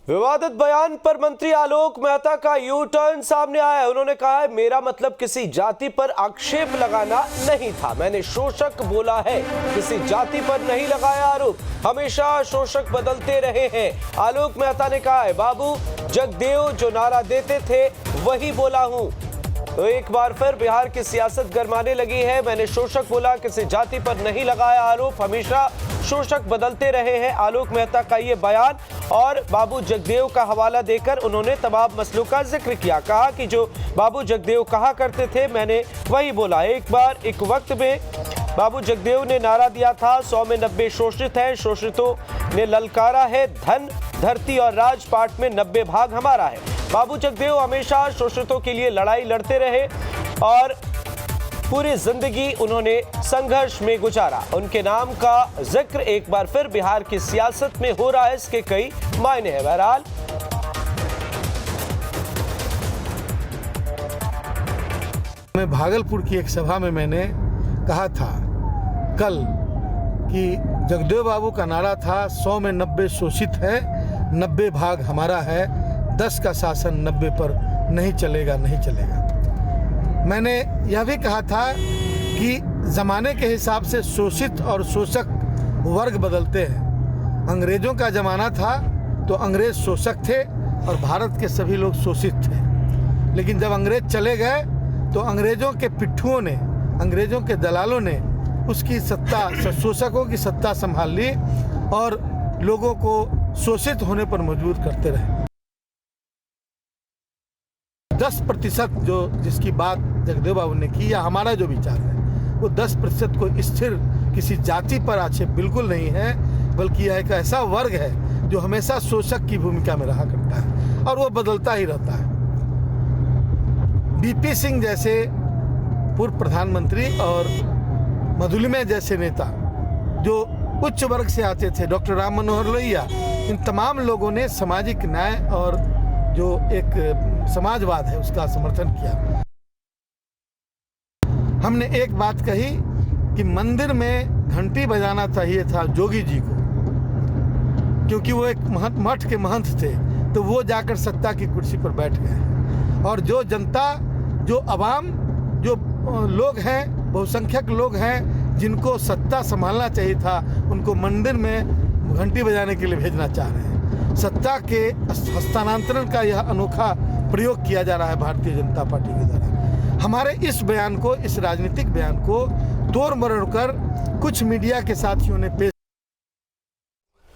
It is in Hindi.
विवादित बयान पर मंत्री आलोक मेहता का यू टर्न सामने आया है। उन्होंने कहा है, मेरा मतलब किसी जाति पर आक्षेप लगाना नहीं था। मैंने शोषक बोला है, किसी जाति पर नहीं लगाया आरोप। हमेशा शोषक बदलते रहे हैं। आलोक मेहता ने कहा है, बाबू जगदेव जो नारा देते थे वही बोला हूं। तो एक बार फिर बिहार की सियासत गरमाने लगी है। मैंने शोषक बोला, किसी जाति पर नहीं लगाया आरोप। हमेशा शोषक बदलते रहे हैं। आलोक मेहता का ये बयान और बाबू जगदेव का हवाला देकर उन्होंने तमाम मसलों का जिक्र किया। कहा कि जो बाबू जगदेव कहा करते थे मैंने वही बोला। एक वक्त में बाबू जगदेव ने नारा दिया था, 100 में 90 शोषित हैं। शोषितों ने ललकारा है, धन धरती और राजपाट में 90 भाग हमारा है। बाबू जगदेव हमेशा शोषितों के लिए लड़ाई लड़ते रहे और पूरी जिंदगी उन्होंने संघर्ष में गुजारा। उनके नाम का जिक्र एक बार फिर बिहार की सियासत में हो रहा है। इसके कई मायने हैं। बहरहाल मैं भागलपुर की एक सभा में मैंने कहा था कल कि जगदेव बाबू का नारा था, 100 में 90 शोषित है, 90 भाग हमारा है, 10 का शासन 90 पर नहीं चलेगा। मैंने यह भी कहा था कि ज़माने के हिसाब से शोषित और शोषक वर्ग बदलते हैं। अंग्रेज़ों का ज़माना था तो अंग्रेज़ शोषक थे और भारत के सभी लोग शोषित थे। लेकिन जब अंग्रेज़ चले गए तो अंग्रेज़ों के पिट्ठुओं ने, अंग्रेज़ों के दलालों ने उसकी सत्ता, शोषकों की सत्ता संभाल ली और लोगों को शोषित होने पर मजबूर करते रहे। 10% जो जिसकी बात जगदेव बाबू ने की या हमारा जो विचार है वो 10% को स्थिर किसी जाति पर आक्षेप बिल्कुल नहीं है, बल्कि यह एक ऐसा वर्ग है जो हमेशा शोषक की भूमिका में रहा करता है और वो बदलता ही रहता है। बीपी सिंह जैसे पूर्व प्रधानमंत्री और मधुलिमा जैसे नेता जो उच्च वर्ग से आते थे, डॉक्टर राम मनोहर लोहिया, इन तमाम लोगों ने सामाजिक न्याय और जो एक समाजवाद है उसका समर्थन किया। हमने एक बात कही कि मंदिर में घंटी बजाना चाहिए था जोगी जी को, क्योंकि वो एक मठ के महंत थे, तो वो जाकर सत्ता की कुर्सी पर बैठ गए। और जो जनता, जो अवाम, जो लोग हैं, बहुसंख्यक लोग हैं जिनको सत्ता संभालना चाहिए था, उनको मंदिर में घंटी बजाने के लिए भेजना चाह रहे हैं। सत्ता के हस्तांतरण का यह अनोखा प्रयोग किया जा रहा है भारतीय जनता पार्टी के द्वारा। हमारे इस बयान को, इस राजनीतिक बयान को तोड़ मरोड़ कर कुछ मीडिया के साथियों ने पेश